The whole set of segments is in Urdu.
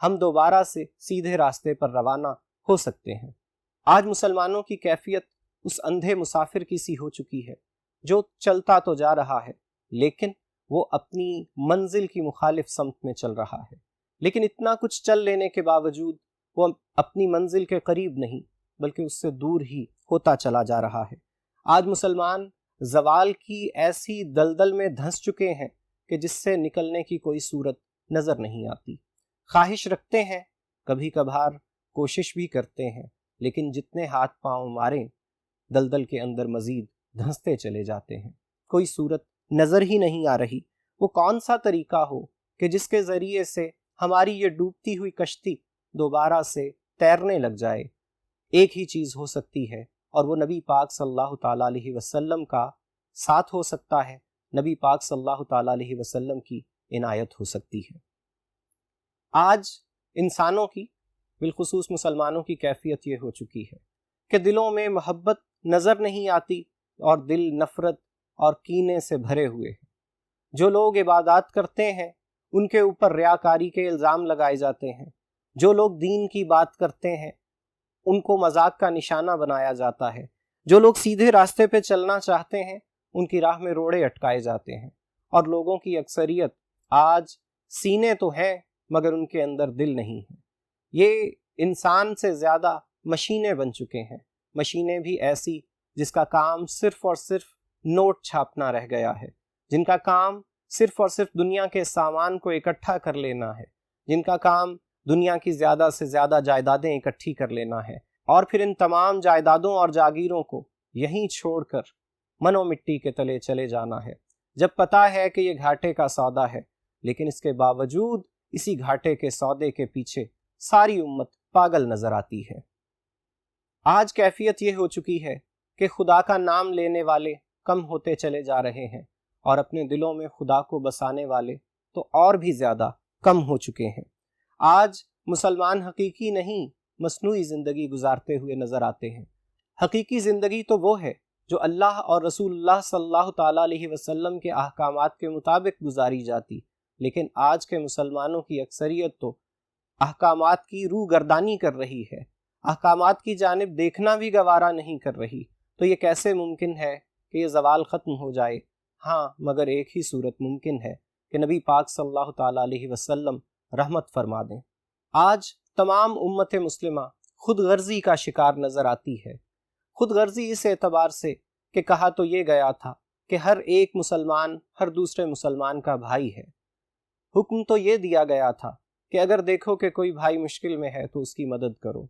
ہم دوبارہ سے سیدھے راستے پر روانہ ہو سکتے ہیں۔ آج مسلمانوں کی کیفیت اس اندھے مسافر کی سی ہو چکی ہے جو چلتا تو جا رہا ہے لیکن وہ اپنی منزل کی مخالف سمت میں چل رہا ہے، لیکن اتنا کچھ چل لینے کے باوجود وہ اپنی منزل کے قریب نہیں بلکہ اس سے دور ہی ہوتا چلا جا رہا ہے۔ آج مسلمان زوال کی ایسی دلدل میں دھنس چکے ہیں کہ جس سے نکلنے کی کوئی صورت نظر نہیں آتی۔ خواہش رکھتے ہیں، کبھی کبھار کوشش بھی کرتے ہیں، لیکن جتنے ہاتھ پاؤں ماریں دلدل کے اندر مزید دھنستے چلے جاتے ہیں۔ کوئی صورت نظر ہی نہیں آ رہی۔ وہ کون سا طریقہ ہو کہ جس کے ذریعے سے ہماری یہ ڈوبتی ہوئی کشتی دوبارہ سے تیرنے لگ جائے؟ ایک ہی چیز ہو سکتی ہے اور وہ نبی پاک صلی اللہ تعالیٰ علیہ وسلم کا ساتھ ہو سکتا ہے، نبی پاک صلی اللہ تعالیٰ علیہ وسلم کی عنایت ہو سکتی ہے۔ آج انسانوں کی، بالخصوص مسلمانوں کی کیفیت یہ ہو چکی ہے کہ دلوں میں محبت نظر نہیں آتی اور دل نفرت اور کینے سے بھرے ہوئے ہیں۔ جو لوگ عبادات کرتے ہیں ان کے اوپر ریاکاری کے الزام لگائے جاتے ہیں، جو لوگ دین کی بات کرتے ہیں ان کو مذاق کا نشانہ بنایا جاتا ہے، جو لوگ سیدھے راستے پہ چلنا چاہتے ہیں ان کی راہ میں روڑے اٹکائے جاتے ہیں، اور لوگوں کی اکثریت آج سینے تو ہیں مگر ان کے اندر دل نہیں ہے۔ یہ انسان سے زیادہ مشینیں بن چکے ہیں، مشینیں بھی ایسی جس کا کام صرف اور صرف نوٹ چھاپنا رہ گیا ہے، جن کا کام صرف اور صرف دنیا کے سامان کو اکٹھا کر لینا ہے، جن کا کام دنیا کی زیادہ سے زیادہ جائیدادیں اکٹھی کر لینا ہے، اور پھر ان تمام جائیدادوں اور جاگیروں کو یہیں چھوڑ کر من و مٹی کے تلے چلے جانا ہے، جب پتہ ہے کہ یہ گھاٹے کا سودا ہے، لیکن اس کے باوجود اسی گھاٹے کے سودے کے پیچھے ساری امت پاگل نظر آتی ہے۔ آج کیفیت یہ ہو چکی ہے کہ خدا کا نام لینے والے کم ہوتے چلے جا رہے ہیں اور اپنے دلوں میں خدا کو بسانے والے تو اور بھی زیادہ کم ہو چکے ہیں۔ آج مسلمان حقیقی نہیں مصنوعی زندگی گزارتے ہوئے نظر آتے ہیں۔ حقیقی زندگی تو وہ ہے جو اللہ اور رسول اللہ صلی اللہ تعالیٰ علیہ وسلم کے احکامات کے مطابق گزاری جاتی، لیکن آج کے مسلمانوں کی اکثریت تو احکامات کی روح گردانی کر رہی ہے، احکامات کی جانب دیکھنا بھی گوارا نہیں کر رہی۔ تو یہ کیسے ممکن ہے کہ یہ زوال ختم ہو جائے؟ ہاں، مگر ایک ہی صورت ممکن ہے کہ نبی پاک صلی اللہ تعالیٰ علیہ وسلم رحمت فرما دیں۔ آج تمام امت مسلمہ خود غرضی کا شکار نظر آتی ہے۔ خود غرضی اس اعتبار سے کہ کہا تو یہ گیا تھا کہ ہر ایک مسلمان ہر دوسرے مسلمان کا بھائی ہے۔ حکم تو یہ دیا گیا تھا کہ اگر دیکھو کہ کوئی بھائی مشکل میں ہے تو اس کی مدد کرو۔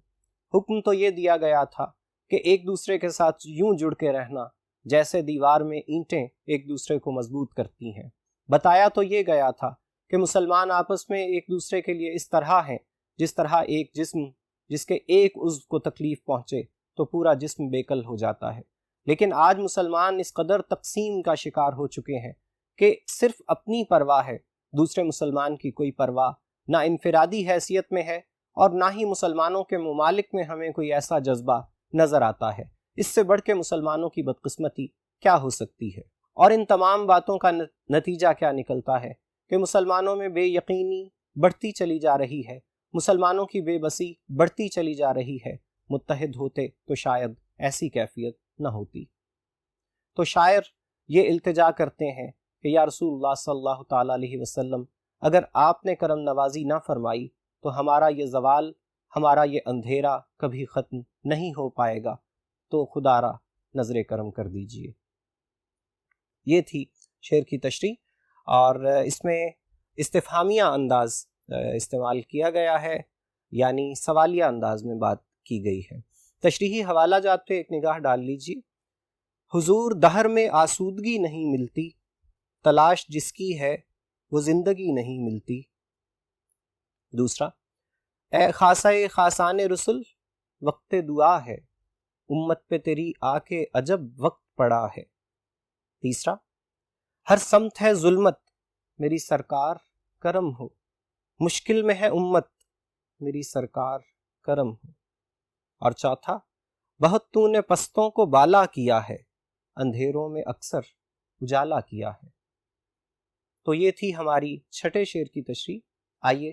حکم تو یہ دیا گیا تھا کہ ایک دوسرے کے ساتھ یوں جڑ کے رہنا جیسے دیوار میں اینٹیں ایک دوسرے کو مضبوط کرتی ہیں۔ بتایا تو یہ گیا تھا کہ مسلمان آپس میں ایک دوسرے کے لیے اس طرح ہیں جس طرح ایک جسم جس کے ایک عضو کو تکلیف پہنچے تو پورا جسم بےکل ہو جاتا ہے۔ لیکن آج مسلمان اس قدر تقسیم کا شکار ہو چکے ہیں کہ صرف اپنی پرواہ ہے، دوسرے مسلمان کی کوئی پرواہ نہ انفرادی حیثیت میں ہے اور نہ ہی مسلمانوں کے ممالک میں ہمیں کوئی ایسا جذبہ نظر آتا ہے۔ اس سے بڑھ کے مسلمانوں کی بدقسمتی کیا ہو سکتی ہے؟ اور ان تمام باتوں کا نتیجہ کیا نکلتا ہے کہ مسلمانوں میں بے یقینی بڑھتی چلی جا رہی ہے، مسلمانوں کی بے بسی بڑھتی چلی جا رہی ہے۔ متحد ہوتے تو شاید ایسی کیفیت نہ ہوتی۔ تو شاعر یہ التجا کرتے ہیں کہ یا رسول اللہ صلی اللہ تعالیٰ علیہ وسلم، اگر آپ نے کرم نوازی نہ فرمائی تو ہمارا یہ زوال، ہمارا یہ اندھیرا کبھی ختم نہیں ہو پائے گا، تو خدا را نظر کرم کر دیجئے۔ یہ تھی شعر کی تشریح، اور اس میں استفہامیہ انداز استعمال کیا گیا ہے، یعنی سوالیہ انداز میں بات کی گئی ہے۔ تشریحی حوالہ جات پہ ایک نگاہ ڈال لیجئے۔ حضور دہر میں آسودگی نہیں ملتی، تلاش جس کی ہے وہ زندگی نہیں ملتی۔ دوسرا، اے خاصہ خاصان رسل وقت دعا ہے، امت پہ تیری آ کے عجب وقت پڑا ہے۔ تیسرا، ہر سمت ہے ظلمت میری سرکار کرم ہو، مشکل میں ہے امت میری سرکار کرم ہو۔ اور چوتھا، بہت تو نے پستوں کو بالا کیا ہے، اندھیروں میں اکثر اجالا کیا ہے۔ تو یہ تھی ہماری چھٹے شعر کی تشریح۔ آئیے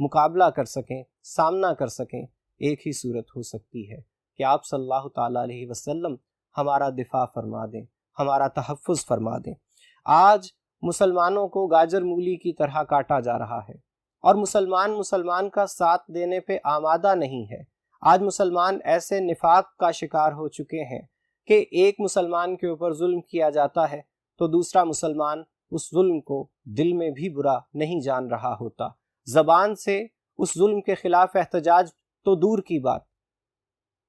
مقابلہ کر سکیں، سامنا کر سکیں، ایک ہی صورت ہو سکتی ہے کہ آپ صلی اللہ تعالیٰ علیہ وسلم ہمارا دفاع فرما دیں، ہمارا تحفظ فرما دیں۔ آج مسلمانوں کو گاجر مولی کی طرح کاٹا جا رہا ہے، اور مسلمان کا ساتھ دینے پہ آمادہ نہیں ہے۔ آج مسلمان ایسے نفاق کا شکار ہو چکے ہیں کہ ایک مسلمان کے اوپر ظلم کیا جاتا ہے تو دوسرا مسلمان اس ظلم کو دل میں بھی برا نہیں جان رہا ہوتا، زبان سے اس ظلم کے خلاف احتجاج تو دور کی بات،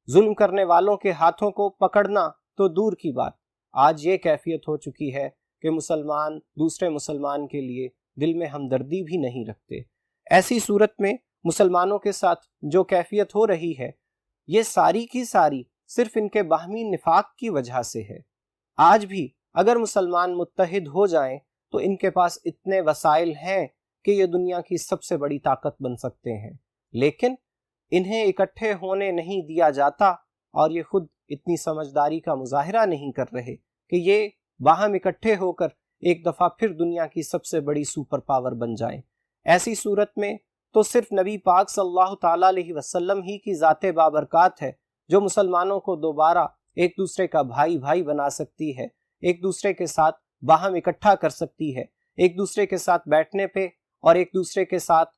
ظلم کرنے والوں کے ہاتھوں کو پکڑنا تو دور کی بات، آج یہ کیفیت ہو چکی ہے کہ مسلمان دوسرے مسلمان کے لیے دل میں ہمدردی بھی نہیں رکھتے۔ ایسی صورت میں مسلمانوں کے ساتھ جو کیفیت ہو رہی ہے، یہ ساری کی ساری صرف ان کے باہمی نفاق کی وجہ سے ہے۔ آج بھی اگر مسلمان متحد ہو جائیں تو ان کے پاس اتنے وسائل ہیں کہ یہ دنیا کی سب سے بڑی طاقت بن سکتے ہیں، لیکن انہیں اکٹھے ہونے نہیں دیا جاتا، اور یہ خود اتنی سمجھداری کا مظاہرہ نہیں کر رہے کہ یہ باہم اکٹھے ہو کر ایک دفعہ پھر دنیا کی سب سے بڑی سپر پاور بن جائیں۔ ایسی صورت میں تو صرف نبی پاک صلی اللہ تعالیٰ علیہ وسلم ہی کی ذات بابرکات ہے جو مسلمانوں کو دوبارہ ایک دوسرے کا بھائی بھائی بنا سکتی ہے، ایک دوسرے کے ساتھ باہم اکٹھا کر سکتی ہے، ایک دوسرے کے ساتھ بیٹھنے پہ اور ایک دوسرے کے ساتھ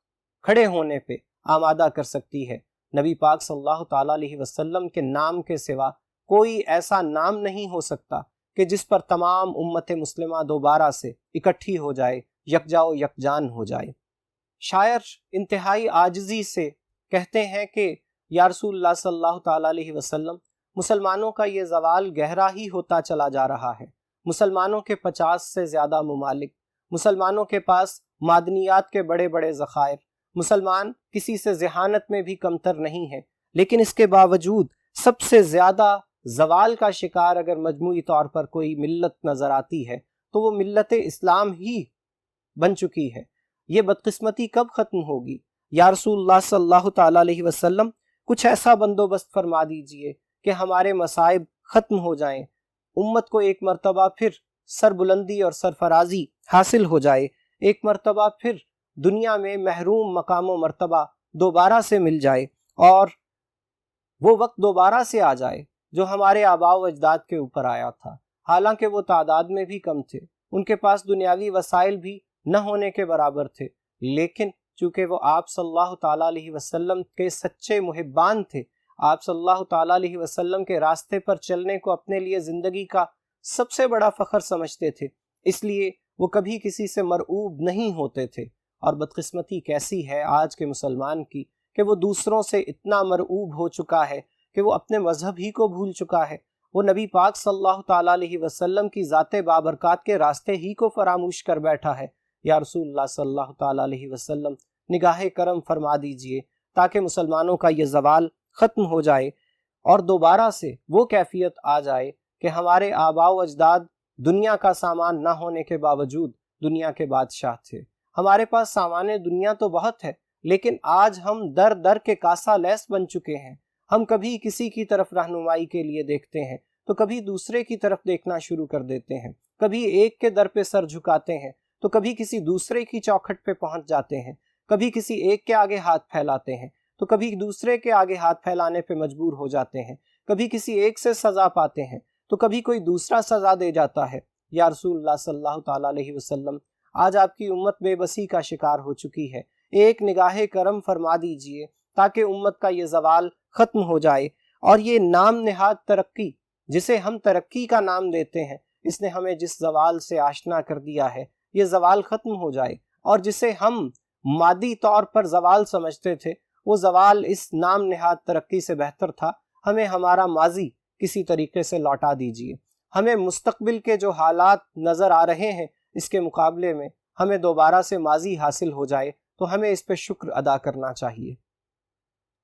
کھڑے ہونے پہ آمادہ کر سکتی ہے۔ نبی پاک صلی اللہ تعالیٰ علیہ وسلم کے نام کے سوا کوئی ایسا نام نہیں ہو سکتا کہ جس پر تمام امت مسلمہ دوبارہ سے اکٹھی ہو جائے، یکجا و یکجان ہو جائے۔ شاعر انتہائی عاجزی سے کہتے ہیں کہ یا رسول اللہ صلی اللہ تعالیٰ علیہ وسلم، مسلمانوں کا یہ زوال گہرا ہی ہوتا چلا جا رہا ہے۔ مسلمانوں کے 50 سے زیادہ ممالک، مسلمانوں کے پاس معدنیات کے بڑے بڑے ذخائر، مسلمان کسی سے ذہانت میں بھی کمتر نہیں ہیں، لیکن اس کے باوجود سب سے زیادہ زوال کا شکار اگر مجموعی طور پر کوئی ملت نظر آتی ہے تو وہ ملت اسلام ہی بن چکی ہے۔ یہ بدقسمتی کب ختم ہوگی؟ یا رسول اللہ صلی اللہ تعالیٰ علیہ وسلم، کچھ ایسا بندوبست فرما دیجئے کہ ہمارے مصائب ختم ہو جائیں، امت کو ایک مرتبہ پھر سربلندی اور سرفرازی حاصل ہو جائے، ایک مرتبہ پھر دنیا میں محروم مقام و مرتبہ دوبارہ سے مل جائے، اور وہ وقت دوبارہ سے آ جائے جو ہمارے آباء و اجداد کے اوپر آیا تھا۔ حالانکہ وہ تعداد میں بھی کم تھے، ان کے پاس دنیاوی وسائل بھی نہ ہونے کے برابر تھے، لیکن چونکہ وہ آپ صلی اللہ تعالیٰ علیہ وسلم کے سچے محبان تھے، آپ صلی اللہ تعالیٰ علیہ وسلم کے راستے پر چلنے کو اپنے لیے زندگی کا سب سے بڑا فخر سمجھتے تھے، اس لیے وہ کبھی کسی سے مرعوب نہیں ہوتے تھے۔ اور بدقسمتی کیسی ہے آج کے مسلمان کی کہ وہ دوسروں سے اتنا مرعوب ہو چکا ہے کہ وہ اپنے مذہب ہی کو بھول چکا ہے، وہ نبی پاک صلی اللہ تعالیٰ علیہ وسلم کی ذات بابرکات کے راستے ہی کو فراموش کر بیٹھا ہے۔ یا رسول اللہ صلی اللہ تعالیٰ علیہ وسلم، نگاہ کرم فرما دیجئے تاکہ مسلمانوں کا یہ زوال ختم ہو جائے اور دوبارہ سے وہ کیفیت آ جائے کہ ہمارے آباء و اجداد دنیا کا سامان نہ ہونے کے باوجود دنیا کے بادشاہ تھے۔ ہمارے پاس سامان دنیا تو بہت ہے، لیکن آج ہم در در کے کاسا لیس بن چکے ہیں۔ ہم کبھی کسی کی طرف رہنمائی کے لیے دیکھتے ہیں تو کبھی دوسرے کی طرف دیکھنا شروع کر دیتے ہیں، کبھی ایک کے در پہ سر جھکاتے ہیں تو کبھی کسی دوسرے کی چوکھٹ پہ پہنچ جاتے ہیں، کبھی کسی ایک کے آگے ہاتھ پھیلاتے ہیں تو کبھی دوسرے کے آگے ہاتھ پھیلانے پہ مجبور ہو جاتے ہیں، کبھی کسی ایک سے سزا پاتے ہیں تو کبھی کوئی دوسرا سزا دے جاتا ہے۔ یا رسول اللہ صلی اللہ تعالیٰ علیہ وسلم، آج آپ کی امت بے بسی کا شکار ہو چکی ہے، ایک نگاہ کرم فرما دیجئے تاکہ امت کا یہ زوال ختم ہو جائے، اور یہ نام نہاد ترقی جسے ہم ترقی کا نام دیتے ہیں، اس نے ہمیں جس زوال سے آشنا کر دیا ہے، یہ زوال ختم ہو جائے، اور جسے ہم مادی طور پر زوال سمجھتے تھے، وہ زوال اس نام نہاد ترقی سے بہتر تھا۔ ہمیں ہمارا ماضی کسی طریقے سے لوٹا دیجئے، ہمیں مستقبل کے جو حالات نظر آ رہے ہیں اس کے مقابلے میں ہمیں دوبارہ سے ماضی حاصل ہو جائے تو ہمیں اس پہ شکر ادا کرنا چاہیے۔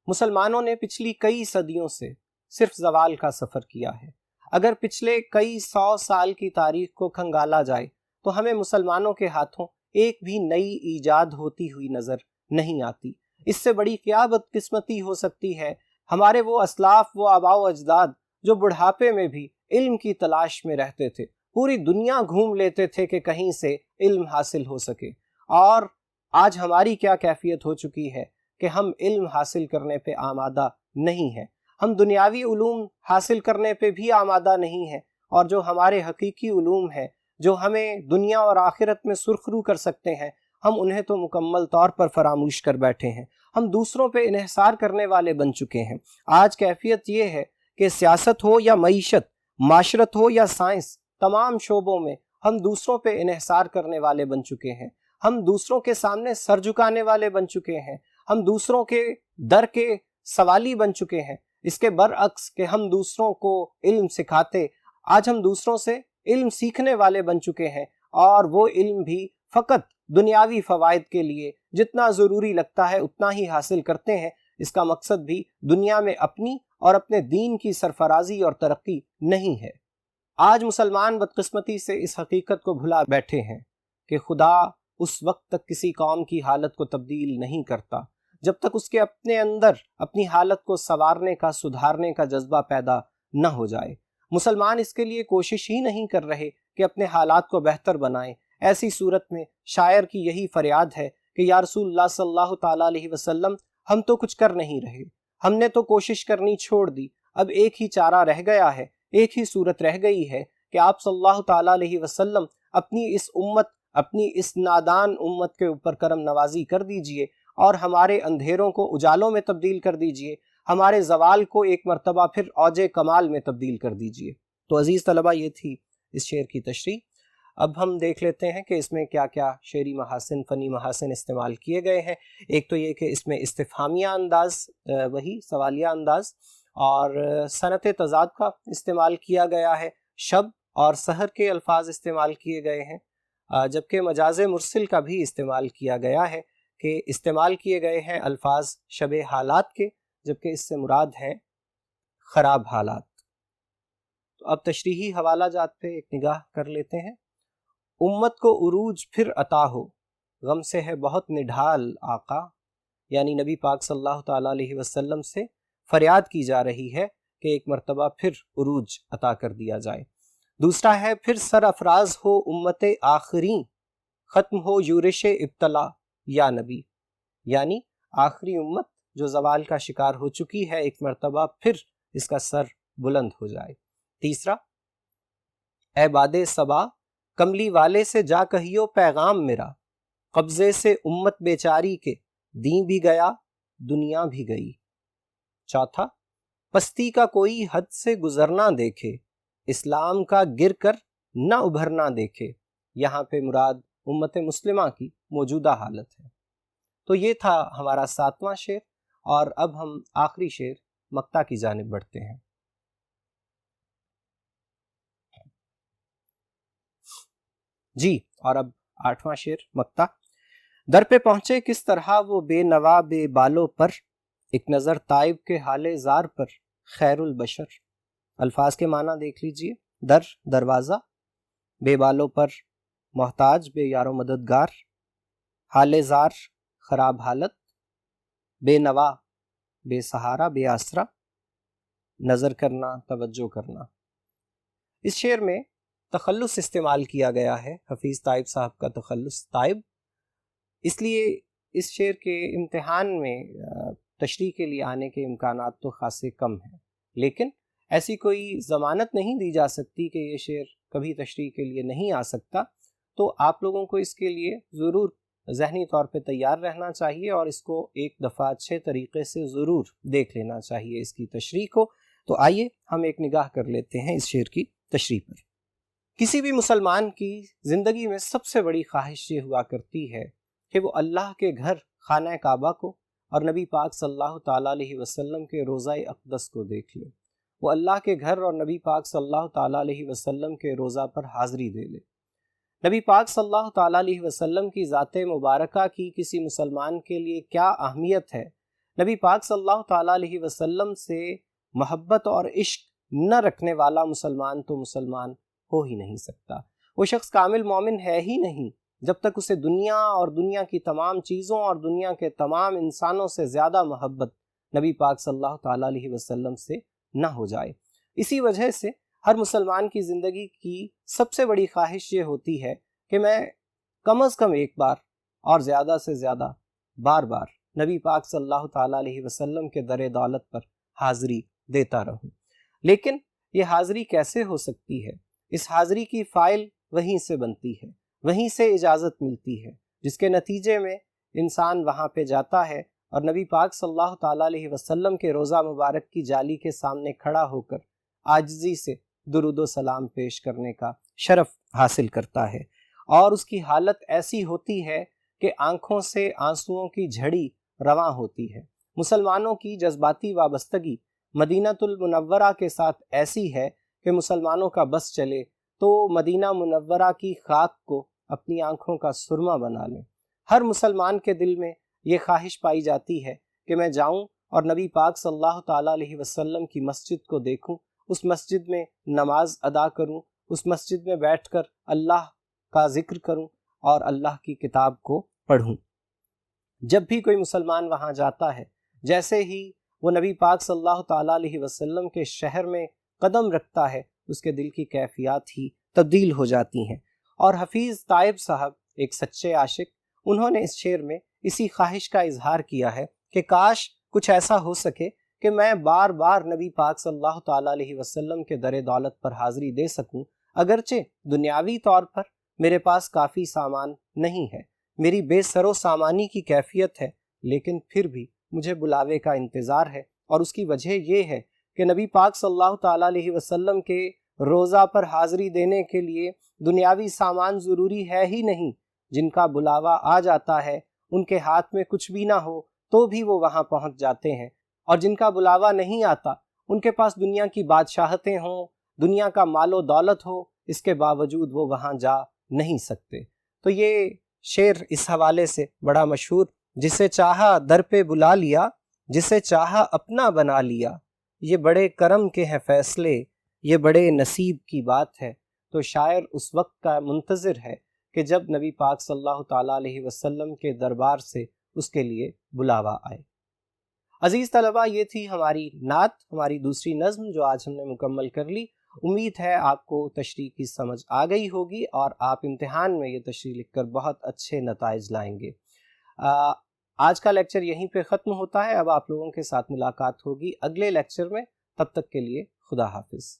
مسلمانوں نے پچھلی کئی صدیوں سے صرف زوال کا سفر کیا ہے۔ اگر پچھلے کئی 100 سال کی تاریخ کو کھنگالا جائے تو ہمیں مسلمانوں کے ہاتھوں ایک بھی نئی ایجاد ہوتی ہوئی نظر نہیں آتی۔ اس سے بڑی کیا بدقسمتی ہو سکتی ہے؟ ہمارے وہ اسلاف، وہ آباء و اجداد جو بڑھاپے میں بھی علم کی تلاش میں رہتے تھے، پوری دنیا گھوم لیتے تھے کہ کہیں سے علم حاصل ہو سکے، اور آج ہماری کیا کیفیت ہو چکی ہے کہ ہم علم حاصل کرنے پہ آمادہ نہیں ہیں، ہم دنیاوی علوم حاصل کرنے پہ بھی آمادہ نہیں ہیں، اور جو ہمارے حقیقی علوم ہیں جو ہمیں دنیا اور آخرت میں سرخرو کر سکتے ہیں، ہم انہیں تو مکمل طور پر فراموش کر بیٹھے ہیں۔ ہم دوسروں پہ انحصار کرنے والے بن چکے ہیں۔ آج کیفیت یہ ہے کہ سیاست ہو یا معیشت، معاشرت ہو یا سائنس، تمام شعبوں میں ہم دوسروں پہ انحصار کرنے والے بن چکے ہیں، ہم دوسروں کے سامنے سر جھکانے والے بن چکے ہیں، ہم دوسروں کے در کے سوالی بن چکے ہیں۔ اس کے برعکس کہ ہم دوسروں کو علم سکھاتے، آج ہم دوسروں سے علم سیکھنے والے بن چکے ہیں، اور وہ علم بھی فقط دنیاوی فوائد کے لیے جتنا ضروری لگتا ہے اتنا ہی حاصل کرتے ہیں۔ اس کا مقصد بھی دنیا میں اپنی اور اپنے دین کی سرفرازی اور ترقی نہیں ہے۔ آج مسلمان بدقسمتی سے اس حقیقت کو بھلا بیٹھے ہیں کہ خدا اس وقت تک کسی قوم کی حالت کو تبدیل نہیں کرتا جب تک اس کے اپنے اندر اپنی حالت کو سنوارنے کا، سدھارنے کا جذبہ پیدا نہ ہو جائے۔ مسلمان اس کے لیے کوشش ہی نہیں کر رہے کہ اپنے حالات کو بہتر بنائیں۔ ایسی صورت میں شاعر کی یہی فریاد ہے کہ یا رسول اللہ صلی اللہ تعالیٰ علیہ وسلم، ہم تو کچھ کر نہیں رہے، ہم نے تو کوشش کرنی چھوڑ دی، اب ایک ہی چارہ رہ گیا ہے، ایک ہی صورت رہ گئی ہے کہ آپ صلی اللہ تعالیٰ علیہ وسلم اپنی اس امت، اپنی اس نادان امت کے اوپر کرم نوازی کر دیجئے، اور ہمارے اندھیروں کو اجالوں میں تبدیل کر دیجئے، ہمارے زوال کو ایک مرتبہ پھر اوج کمال میں تبدیل کر دیجئے۔ تو عزیز طلبہ، یہ تھی اس شعر کی تشریح۔ اب ہم دیکھ لیتے ہیں کہ اس میں کیا کیا شعری محاسن، فنی محاسن استعمال کیے گئے ہیں۔ ایک تو یہ کہ اس میں استفہامیہ انداز، وہی سوالیہ انداز، اور صنعت تضاد کا استعمال کیا گیا ہے، شب اور سحر کے الفاظ استعمال کیے گئے ہیں، جبکہ مجاز مرسل کا بھی استعمال کیا گیا ہے کہ استعمال کیے گئے ہیں الفاظ شب حالات کے، جبکہ اس سے مراد ہیں خراب حالات۔ تو اب تشریحی حوالہ جات پہ ایک نگاہ کر لیتے ہیں۔ امت کو عروج پھر عطا ہو، غم سے ہے بہت نڈھال آقا، یعنی نبی پاک صلی اللہ تعالیٰ علیہ وسلم سے فریاد کی جا رہی ہے کہ ایک مرتبہ پھر عروج عطا کر دیا جائے۔ دوسرا ہے پھر سر افراز ہو امت آخری، ختم ہو یورش ابتلا یا نبی، یعنی آخری امت جو زوال کا شکار ہو چکی ہے، ایک مرتبہ پھر اس کا سر بلند ہو جائے۔ تیسرا، اے باد صبا کملی والے سے جا کہیو پیغام میرا، قبضے سے امت بیچاری کے دین بھی گیا دنیا بھی گئی۔ چوتھا، پستی کا کوئی حد سے گزرنا دیکھے، اسلام کا گر کر نہ ابھرنا دیکھے، یہاں پہ مراد امت مسلمہ کی موجودہ حالت ہے۔ تو یہ تھا ہمارا 7واں شعر، اور اب ہم آخری شعر مقطع کی جانب بڑھتے ہیں۔ جی، اور اب 8واں شعر مقطع۔ در پہ پہنچے کس طرح وہ بے نوا بے بالوں پر، ایک نظر تائب کے حال زار پر خیر البشر۔ الفاظ کے معنی دیکھ لیجئے۔ در دروازہ، بے بالوں پر محتاج بے یار و مددگار، حال زار خراب حالت، بے نوا بے سہارا بے آسرا، نظر کرنا توجہ کرنا۔ اس شعر میں تخلص استعمال کیا گیا ہے، حفیظ تائب صاحب کا تخلص تائب، اس لیے اس شعر کے امتحان میں تشریح کے لیے آنے کے امکانات تو خاصے کم ہیں، لیکن ایسی کوئی ضمانت نہیں دی جا سکتی کہ یہ شعر کبھی تشریح کے لیے نہیں آ سکتا۔ تو آپ لوگوں کو اس کے لیے ضرور ذہنی طور پہ تیار رہنا چاہیے، اور اس کو ایک دفعہ اچھے طریقے سے ضرور دیکھ لینا چاہیے اس کی تشریح کو۔ تو آئیے ہم ایک نگاہ کر لیتے ہیں اس شعر کی تشریح پر۔ کسی بھی مسلمان کی زندگی میں سب سے بڑی خواہش یہ ہوا کرتی ہے کہ وہ اللہ کے گھر خانہ کعبہ کو اور نبی پاک صلی اللہ تعالیٰ علیہ وسلم کے روضہ اقدس کو دیکھ لے، وہ اللہ کے گھر اور نبی پاک صلی اللہ تعالیٰ علیہ وسلم کے روضہ پر حاضری دے لے۔ نبی پاک صلی اللہ تعالیٰ علیہ وسلم کی ذات مبارکہ کی کسی مسلمان کے لیے کیا اہمیت ہے، نبی پاک صلی اللہ تعالیٰ علیہ وسلم سے محبت اور عشق نہ رکھنے والا مسلمان تو مسلمان ہو ہی نہیں سکتا۔ وہ شخص کامل مومن ہے ہی نہیں جب تک اسے دنیا اور دنیا کی تمام چیزوں اور دنیا کے تمام انسانوں سے زیادہ محبت نبی پاک صلی اللہ تعالیٰ علیہ وسلم سے نہ ہو جائے۔ اسی وجہ سے ہر مسلمان کی زندگی کی سب سے بڑی خواہش یہ ہوتی ہے کہ میں کم از کم ایک بار اور زیادہ سے زیادہ بار بار نبی پاک صلی اللہ تعالیٰ علیہ وسلم کے در دولت پر حاضری دیتا رہوں۔ لیکن یہ حاضری کیسے ہو سکتی ہے؟ اس حاضری کی فائل وہیں سے بنتی ہے، وہیں سے اجازت ملتی ہے، جس کے نتیجے میں انسان وہاں پہ جاتا ہے اور نبی پاک صلی اللہ تعالیٰ علیہ وسلم کے روضہ مبارک کی جالی کے سامنے کھڑا ہو کر عاجزی سے درود و سلام پیش کرنے کا شرف حاصل کرتا ہے، اور اس کی حالت ایسی ہوتی ہے کہ آنکھوں سے آنسوؤں کی جھڑی رواں ہوتی ہے۔ مسلمانوں کی جذباتی وابستگی مدینہ المنورہ کے ساتھ ایسی ہے کہ مسلمانوں کا بس چلے تو مدینہ منورہ کی خاک کو اپنی آنکھوں کا سرما بنا لیں۔ ہر مسلمان کے دل میں یہ خواہش پائی جاتی ہے کہ میں جاؤں اور نبی پاک صلی اللہ تعالیٰ علیہ وسلم کی مسجد کو دیکھوں، اس مسجد میں نماز ادا کروں، اس مسجد میں بیٹھ کر اللہ کا ذکر کروں اور اللہ کی کتاب کو پڑھوں۔ جب بھی کوئی مسلمان وہاں جاتا ہے، جیسے ہی وہ نبی پاک صلی اللہ تعالیٰ علیہ وسلم کے شہر میں قدم رکھتا ہے، اس کے دل کی کیفیات ہی تبدیل ہو جاتی ہیں۔ اور حفیظ تائب صاحب ایک سچے عاشق، انہوں نے اس شعر میں اسی خواہش کا اظہار کیا ہے کہ کاش کچھ ایسا ہو سکے کہ میں بار بار نبی پاک صلی اللہ تعالیٰ علیہ وسلم کے در دولت پر حاضری دے سکوں، اگرچہ دنیاوی طور پر میرے پاس کافی سامان نہیں ہے، میری بے سر و سامانی کی کیفیت ہے، لیکن پھر بھی مجھے بلاوے کا انتظار ہے، اور اس کی وجہ یہ ہے کہ نبی پاک صلی اللہ تعالیٰ علیہ وسلم کے روضہ پر حاضری دینے کے لیے دنیاوی سامان ضروری ہے ہی نہیں۔ جن کا بلاوا آ جاتا ہے، ان کے ہاتھ میں کچھ بھی نہ ہو تو بھی وہ وہاں پہنچ جاتے ہیں، اور جن کا بلاوا نہیں آتا، ان کے پاس دنیا کی بادشاہتیں ہوں، دنیا کا مال و دولت ہو، اس کے باوجود وہ وہاں جا نہیں سکتے۔ تو یہ شعر اس حوالے سے بڑا مشہور، جسے چاہا در پہ بلا لیا، جسے چاہا اپنا بنا لیا، یہ بڑے کرم کے ہیں فیصلے، یہ بڑے نصیب کی بات ہے۔ تو شاعر اس وقت کا منتظر ہے کہ جب نبی پاک صلی اللہ تعالیٰ علیہ وسلم کے دربار سے اس کے لیے بلاوا آئے۔ عزیز طلبہ، یہ تھی ہماری نعت، ہماری دوسری نظم جو آج ہم نے مکمل کر لی۔ امید ہے آپ کو تشریح کی سمجھ آ گئی ہوگی اور آپ امتحان میں یہ تشریح لکھ کر بہت اچھے نتائج لائیں گے۔ آج کا لیکچر یہیں پہ ختم ہوتا ہے۔ اب آپ لوگوں کے ساتھ ملاقات ہوگی اگلے لیکچر میں، تب تک کے لیے خدا حافظ۔